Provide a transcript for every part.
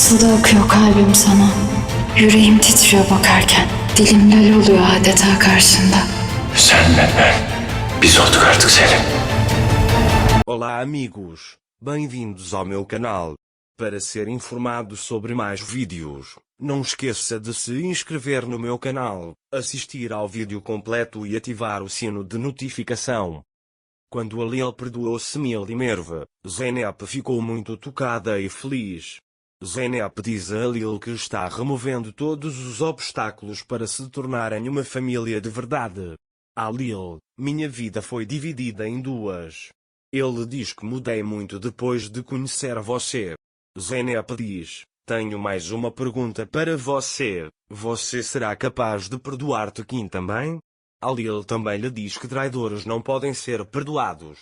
Nasıl da akıyor kalbim sana. Yüreğim titriyor bakarken. Dilim lal oluyor adeta karşında. Senle ben. Biz olduk artık Selim. Olá amigos, bem-vindos ao meu canal. Para ser informado sobre mais vídeos, não esqueça de se inscrever no meu canal, assistir ao vídeo completo e ativar o sino de notificação. Quando a Lil perdoou Semil e Merve, Zeynep ficou muito tocada e feliz. Zeynep diz a Lil que está removendo todos os obstáculos para se tornarem uma família de verdade. A Lil, minha vida foi dividida em duas. Ele diz que mudei muito depois de conhecer você. Zeynep diz, tenho mais uma pergunta para você. Você será capaz de perdoar Tekin também? A Lil também lhe diz que traidores não podem ser perdoados.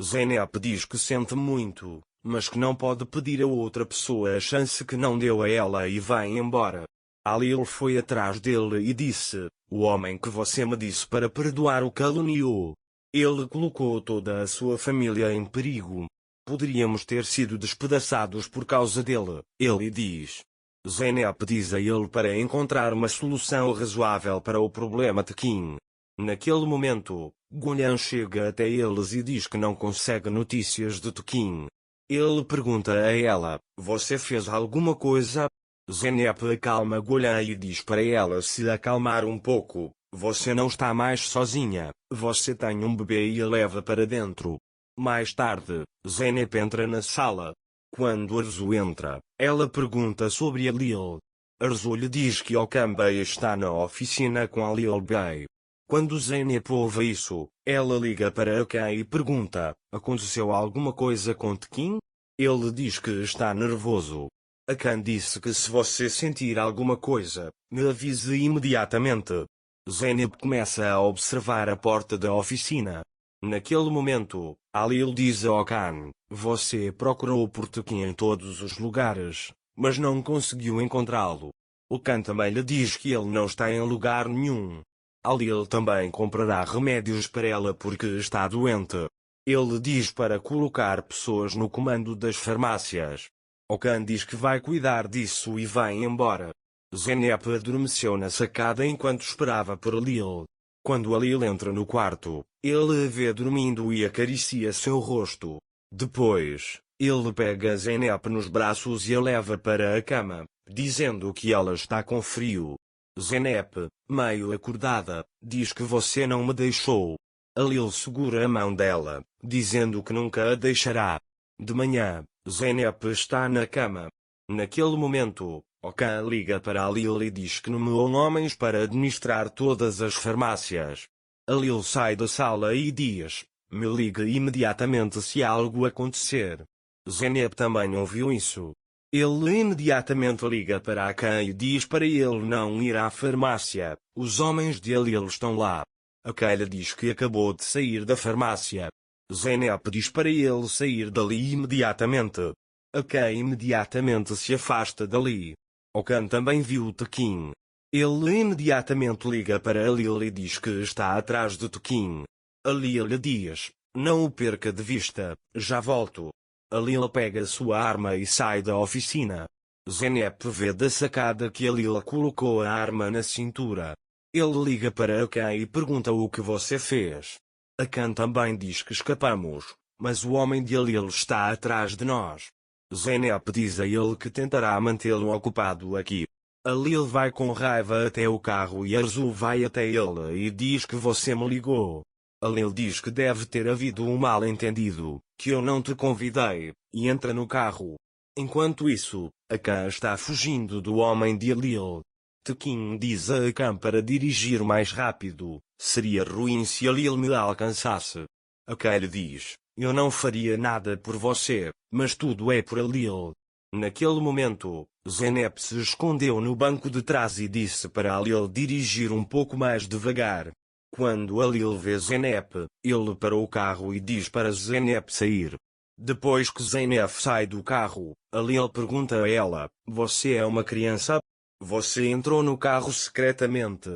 Zeynep diz que sente muito, mas que não pode pedir a outra pessoa a chance que não deu a ela e vai embora. A Lil foi atrás dele e disse, o homem que você me disse para perdoar o caluniou. Ele colocou toda a sua família em perigo. Poderíamos ter sido despedaçados por causa dele, ele diz. Zeynep diz a ele para encontrar uma solução razoável para o problema Tekin. Naquele momento, Gullian chega até eles e diz que não consegue notícias de Tekin. Ele pergunta a ela, você fez alguma coisa? Zeynep acalma Gullian e diz para ela se acalmar um pouco. Você não está mais sozinha, você tem um bebê e a leva para dentro. Mais tarde, Zeynep entra na sala. Quando Arzu entra, ela pergunta sobre a Lil. Arzu lhe diz que Okan Bey está na oficina com a Lil Bey. Quando Zeynep ouve isso, ela liga para Okan e pergunta, aconteceu alguma coisa com Tekin? Ele diz que está nervoso. Okan disse que se você sentir alguma coisa, me avise imediatamente. Zeynep começa a observar a porta da oficina. Naquele momento, a Lil diz a Okan, você procurou por Tekin em todos os lugares, mas não conseguiu encontrá-lo. Okan também lhe diz que ele não está em lugar nenhum. A Lil também comprará remédios para ela porque está doente. Ele diz para colocar pessoas no comando das farmácias. Okan diz que vai cuidar disso e vai embora. Zeynep adormeceu na sacada enquanto esperava por Lil. Quando a Lil entra no quarto, ele a vê dormindo e acaricia seu rosto. Depois, ele pega Zeynep nos braços e a leva para a cama, dizendo que ela está com frio. Zeynep, meio acordada, diz que você não me deixou. A Lil segura a mão dela, dizendo que nunca a deixará. De manhã, Zeynep está na cama. Naquele momento, Okan liga para a Lil e diz que nomeou homens para administrar todas as farmácias. A Lil sai da sala e diz, me ligue imediatamente se algo acontecer. Zeynep também ouviu isso. Ele imediatamente liga para Okan e diz para ele não ir à farmácia, os homens de Lil estão lá. Okan lhe diz que acabou de sair da farmácia. Zeynep diz para ele sair dali imediatamente. Okan imediatamente se afasta dali. Okan também viu Tekin. Ele imediatamente liga para a Lil e diz que está atrás de Tekin. A Lil lhe diz, não o perca de vista, já volto. A Lil pega sua arma e sai da oficina. Zeynep vê da sacada que a Lil colocou a arma na cintura. Ele liga para Okan e pergunta o que você fez. Okan também diz que escapamos, mas o homem de Lil está atrás de nós. Zeynep diz a ele que tentará mantê-lo ocupado aqui. A Lil vai com raiva até o carro e Arzu vai até ele e diz que você me ligou. A Lil diz que deve ter havido um mal-entendido, que eu não te convidei, e entra no carro. Enquanto isso, Okan está fugindo do homem de Lil. Tekin diz a Okan para dirigir mais rápido, seria ruim se a Lil me alcançasse. Okan lhe diz, eu não faria nada por você, mas tudo é por a Lil. Naquele momento, Zeynep se escondeu no banco de trás e disse para a Lil dirigir um pouco mais devagar. Quando a Lil vê Zeynep, ele parou o carro e diz para Zeynep sair. Depois que Zeynep sai do carro, a Lil pergunta a ela, você é uma criança? Você entrou no carro secretamente.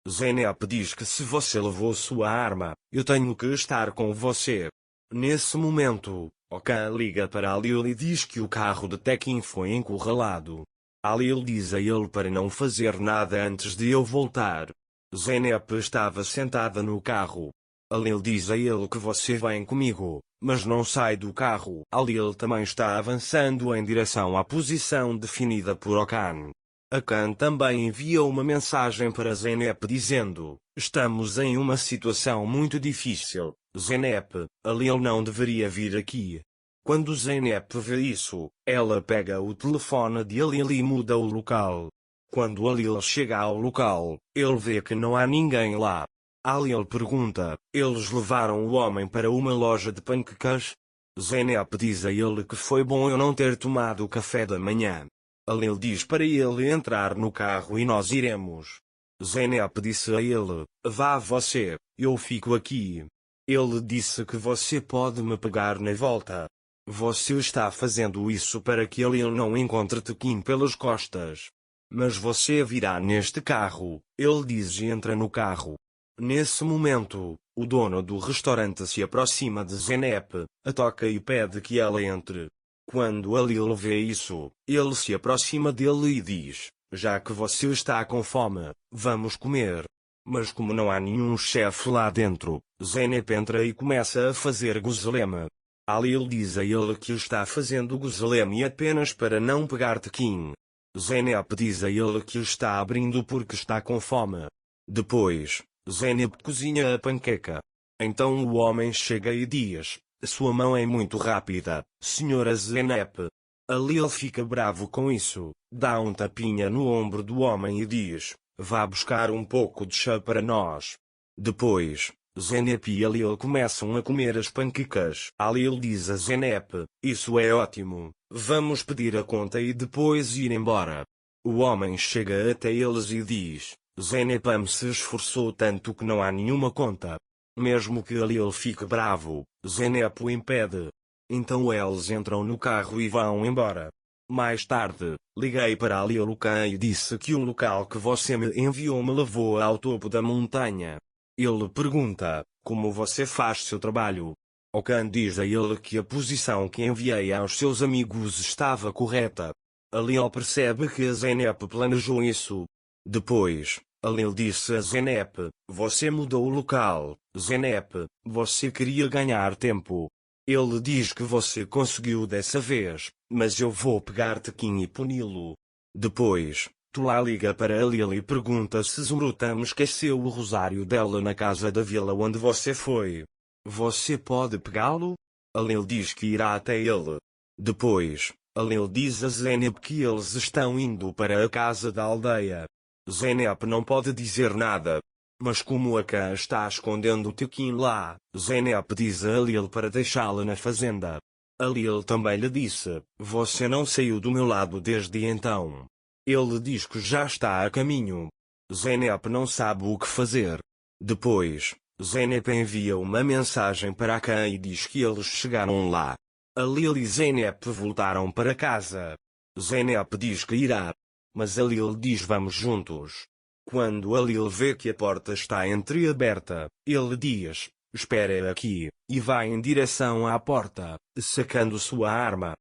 Zeynep diz que se você levou sua arma, eu tenho que estar com você. Nesse momento, Okan liga para a Lil e diz que o carro de Tekin foi encurralado. Alil diz a ele para não fazer nada antes de eu voltar. Zeynep estava sentada no carro. Alil diz a ele que você vem comigo, mas não sai do carro. Alil também está avançando em direção à posição definida por Okan. Okan também envia uma mensagem para Zeynep dizendo: estamos em uma situação muito difícil, Zeynep, Alil não deveria vir aqui. Quando Zeynep vê isso, ela pega o telefone de Alil e muda o local. Quando Alil chega ao local, ele vê que não há ninguém lá. Alil pergunta: eles levaram o homem para uma loja de panquecas? Zeynep diz a ele que foi bom eu não ter tomado o café da manhã. Alil diz para ele entrar no carro e nós iremos. Zeynep disse a ele: vá você, eu fico aqui. Ele disse que você pode me pegar na volta. Você está fazendo isso para que Alil não encontre Tekin pelas costas. Mas você virá neste carro, ele diz e entra no carro. Nesse momento, o dono do restaurante se aproxima de Zeynep, a toca e pede que ela entre. Quando Alil vê isso, ele se aproxima dele e diz: já que você está com fome, vamos comer. Mas como não há nenhum chefe lá dentro, Zeynep entra e começa a fazer guzleme. Alil diz a ele que está fazendo guzleme apenas para não pegar Tekin. Zeynep diz a ele que está abrindo porque está com fome. Depois, Zeynep cozinha a panqueca. Então o homem chega e diz: sua mão é muito rápida, senhora Zeynep. Alil fica bravo com isso, dá um tapinha no ombro do homem e diz: vá buscar um pouco de chá para nós. Depois, Zeynep e Alil começam a comer as panquecas. Alil diz a Zeynep: isso é ótimo, vamos pedir a conta e depois ir embora. O homem chega até eles e diz: Zeynep se esforçou tanto que não há nenhuma conta. Mesmo que Alil fique bravo, Zeynep o impede. Então eles entram no carro e vão embora. Mais tarde, liguei para Alil Okan e disse que o local que você me enviou me levou ao topo da montanha. Ele pergunta: como você faz seu trabalho? Okan diz a ele que a posição que enviei aos seus amigos estava correta. Alil percebe que a Zeynep planejou isso. Depois, Alil disse a Zeynep: você mudou o local, Zeynep, você queria ganhar tempo. Ele diz que você conseguiu dessa vez, mas eu vou pegar Tekin e puni-lo. Depois, Tula liga para Alil e pergunta se Zumrutam esqueceu o rosário dela na casa da vila onde você foi. Você pode pegá-lo? Alil diz que irá até ele. Depois, Alil diz a Zeynep que eles estão indo para a casa da aldeia. Zeynep não pode dizer nada. Mas como Okan está escondendo Tekin lá, Zeynep diz a Alil para deixá-la na fazenda. Alil também lhe disse: você não saiu do meu lado desde então. Ele diz que já está a caminho. Zeynep não sabe o que fazer. Depois, Zeynep envia uma mensagem para Okan e diz que eles chegaram lá. Alil e Zeynep voltaram para casa. Zeynep diz que irá. Mas Alil diz: vamos juntos. Quando Alil vê que a porta está entreaberta, ele diz: espere aqui, e vai em direção à porta, sacando sua arma.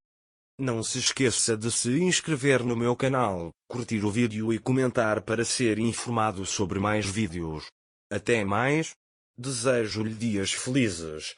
Não se esqueça de se inscrever no meu canal, curtir o vídeo e comentar para ser informado sobre mais vídeos. Até mais. Desejo-lhe dias felizes.